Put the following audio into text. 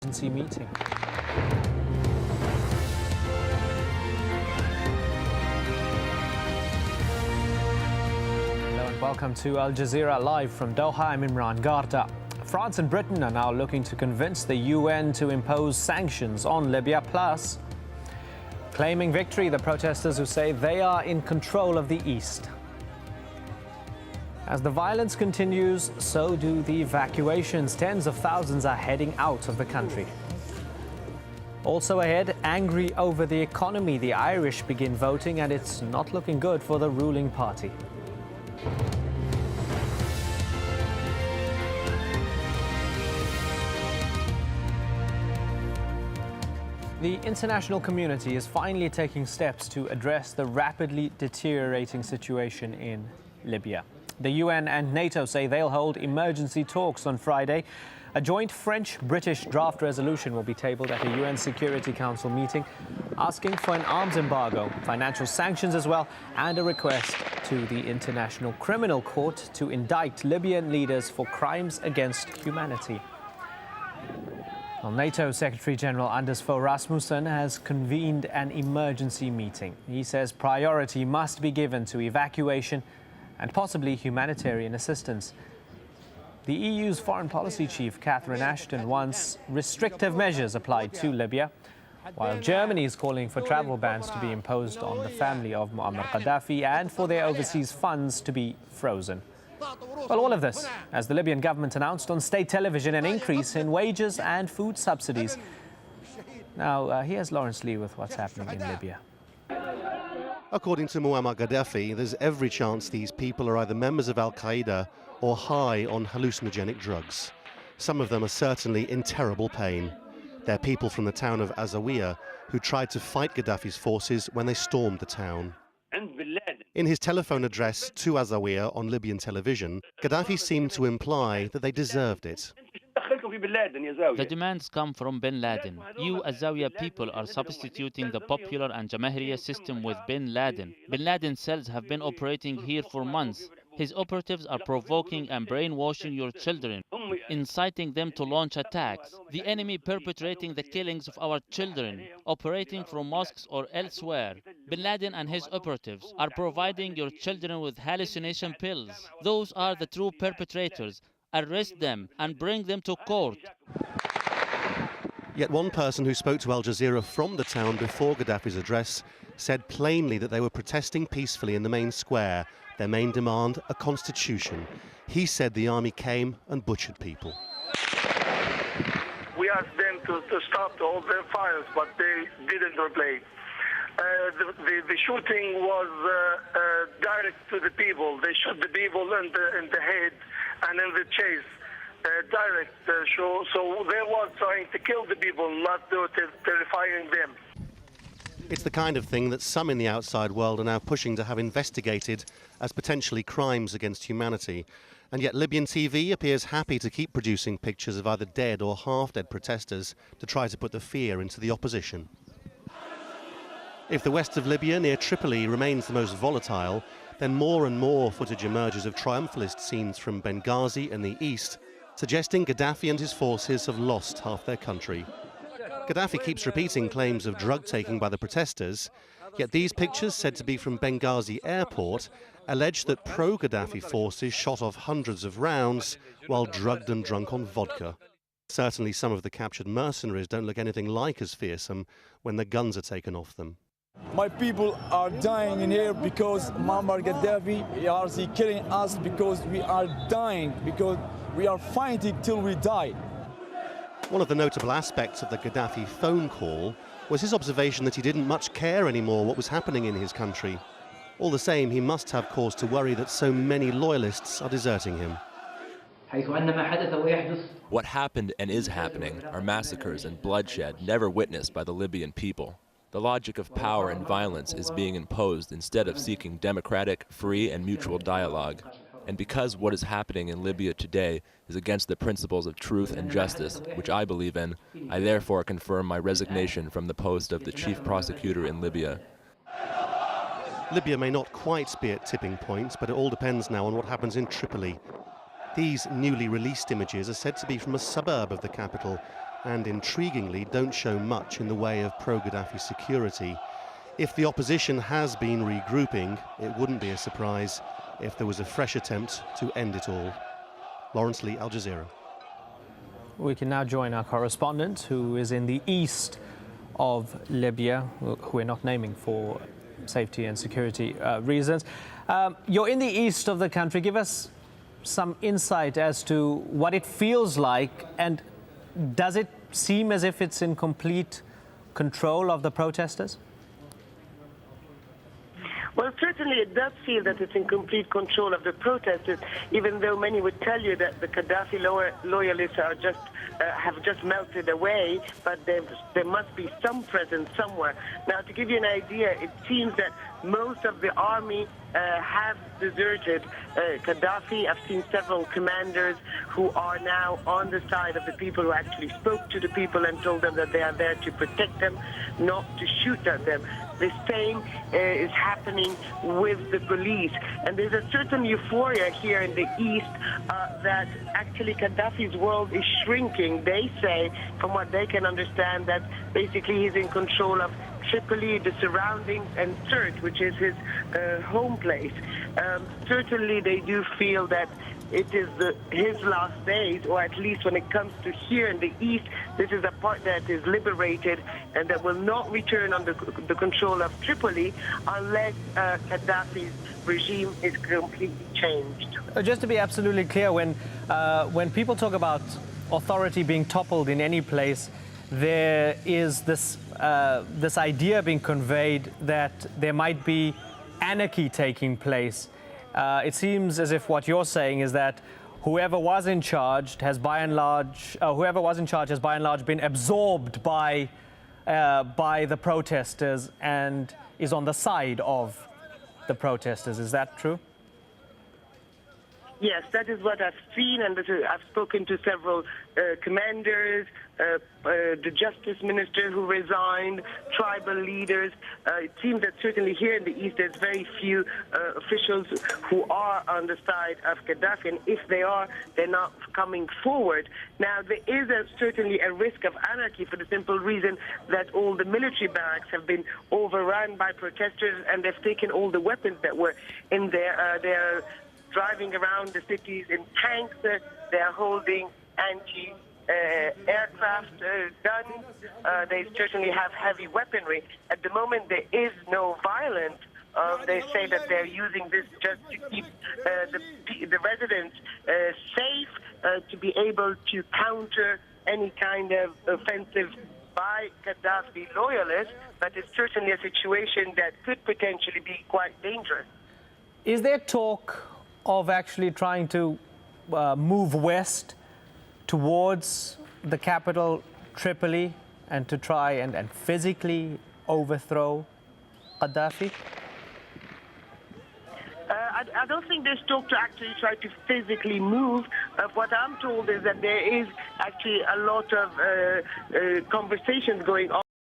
emergency meeting. Hello and welcome to Al Jazeera live from Doha. I'm Imran Garda. France and Britain are now looking to convince the UN to impose sanctions on Libya, plus claiming victory, the protesters who say they are in control of the east. As the violence continues, so do the evacuations. Tens of thousands are heading out of the country. Also ahead, angry over the economy, the Irish begin voting and it's not looking good for the ruling party. The international community is finally taking steps to address the rapidly deteriorating situation in Libya. The UN and NATO say they'll hold emergency talks on Friday. A joint French-British draft resolution will be tabled at a UN Security Council meeting, asking for an arms embargo, financial sanctions as well, and a request to the International Criminal Court to indict Libyan leaders for crimes against humanity. Well, NATO Secretary-General Anders Fogh Rasmussen has convened an emergency meeting. He says priority must be given to evacuation and possibly humanitarian assistance. The EU's foreign policy chief, Catherine Ashton, wants restrictive measures applied to Libya, while Germany is calling for travel bans to be imposed on the family of Muammar Gaddafi and for their overseas funds to be frozen. Well, all of this as the Libyan government announced on state television an increase in wages and food subsidies. Now, here's Lawrence Lee with what's happening in Libya. According to Muammar Gaddafi, there's every chance these people are either members of Al-Qaeda or high on hallucinogenic drugs. Some of them are certainly in terrible pain. They're people from the town of AlJazeera who tried to fight Gaddafi's forces when they stormed the town. In his telephone address to AlJazeera on Libyan television, Gaddafi seemed to imply that they deserved it. The demands come from Bin Laden. You, Zawiya people, are substituting the popular and Jamahiriya system with Bin Laden. Bin Laden cells have been operating here for months. His operatives are provoking and brainwashing your children, inciting them to launch attacks. The enemy perpetrating the killings of our children, operating from mosques or elsewhere. Bin Laden and his operatives are providing your children with hallucination pills. Those are the true perpetrators. Arrest them and bring them to court. Yet one person who spoke to Al Jazeera from the town before Gaddafi's address said plainly that they were protesting peacefully in the main square. Their main demand, a constitution. He said the army came and butchered people. We asked them to stop all their fires, but they didn't reply. The shooting was direct to the people. They shot the people in the head and in the chest, direct. So they were trying to kill the people, not terrifying them. It's the kind of thing that some in the outside world are now pushing to have investigated as potentially crimes against humanity. And yet Libyan TV appears happy to keep producing pictures of either dead or half-dead protesters to try to put the fear into the opposition. If the west of Libya near Tripoli remains the most volatile, then more and more footage emerges of triumphalist scenes from Benghazi in the east, suggesting Gaddafi and his forces have lost half their country. Gaddafi keeps repeating claims of drug-taking by the protesters, yet these pictures, said to be from Benghazi airport, allege that pro-Gaddafi forces shot off hundreds of rounds while drugged and drunk on vodka. Certainly some of the captured mercenaries don't look anything like as fearsome when the guns are taken off them. My people are dying in here because Muammar Gaddafi is killing us, because we are dying, because we are fighting till we die. One of the notable aspects of the Gaddafi phone call was his observation that he didn't much care anymore what was happening in his country. All the same, he must have cause to worry that so many loyalists are deserting him. What happened and is happening are massacres and bloodshed never witnessed by the Libyan people. The logic of power and violence is being imposed instead of seeking democratic, free, and mutual dialogue. And because what is happening in Libya today is against the principles of truth and justice, which I believe in, I therefore confirm my resignation from the post of the chief prosecutor in Libya. Libya may not quite be at tipping points, but it all depends now on what happens in Tripoli. These newly released images are said to be from a suburb of the capital, and intriguingly don't show much in the way of pro-Gaddafi security. If the opposition has been regrouping, it wouldn't be a surprise if there was a fresh attempt to end it all. Lawrence Lee, Al Jazeera. We can now join our correspondent who is in the east of Libya, who we're not naming for safety and security reasons. You're in the east of the country. Give us some insight as to what it feels like, and does it seem as if it's in complete control of the protesters? Well, certainly it does feel that it's in complete control of the protesters, even though many would tell you that the Gaddafi loyalists are have just melted away, but there must be some presence somewhere. Now, to give you an idea, it seems that most of the army have deserted Gaddafi. I've seen several commanders who are now on the side of the people, who actually spoke to the people and told them that they are there to protect them, not to shoot at them. The same is happening with the police. And there's a certain euphoria here in the east that actually Gaddafi's world is shrinking. They say, from what they can understand, that basically he's in control of Tripoli, the surroundings, and Sirte, which is his home place. Certainly they do feel that it is his last days, or at least when it comes to here in the east, this is a part that is liberated and that will not return under the control of Tripoli unless Gaddafi's regime is completely changed. Just to be absolutely clear, when people talk about authority being toppled in any place, there is this idea being conveyed that there might be anarchy taking place. It seems as if what you're saying is that whoever was in charge has by and large been absorbed by the protesters and is on the side of the protesters. Is that true? Yes, that is what I've seen, and I've spoken to several commanders, the justice minister who resigned, tribal leaders. It seems that certainly here in the east there's very few officials who are on the side of Gaddafi, and if they are, they're not coming forward. Now, there is certainly a risk of anarchy for the simple reason that all the military barracks have been overrun by protesters, and they've taken all the weapons that were in there. They're driving around the cities in tanks. They're holding anti-aircraft guns. They certainly have heavy weaponry. At the moment, there is no violence. They say that they're using this just to keep the residents safe, to be able to counter any kind of offensive by Gaddafi loyalists, but it's certainly a situation that could potentially be quite dangerous. Is there talk of actually trying to move west towards the capital, Tripoli, and to try and physically overthrow Gaddafi? I don't think there's talk to actually try to physically move. What I'm told is that there is actually a lot of conversations going on.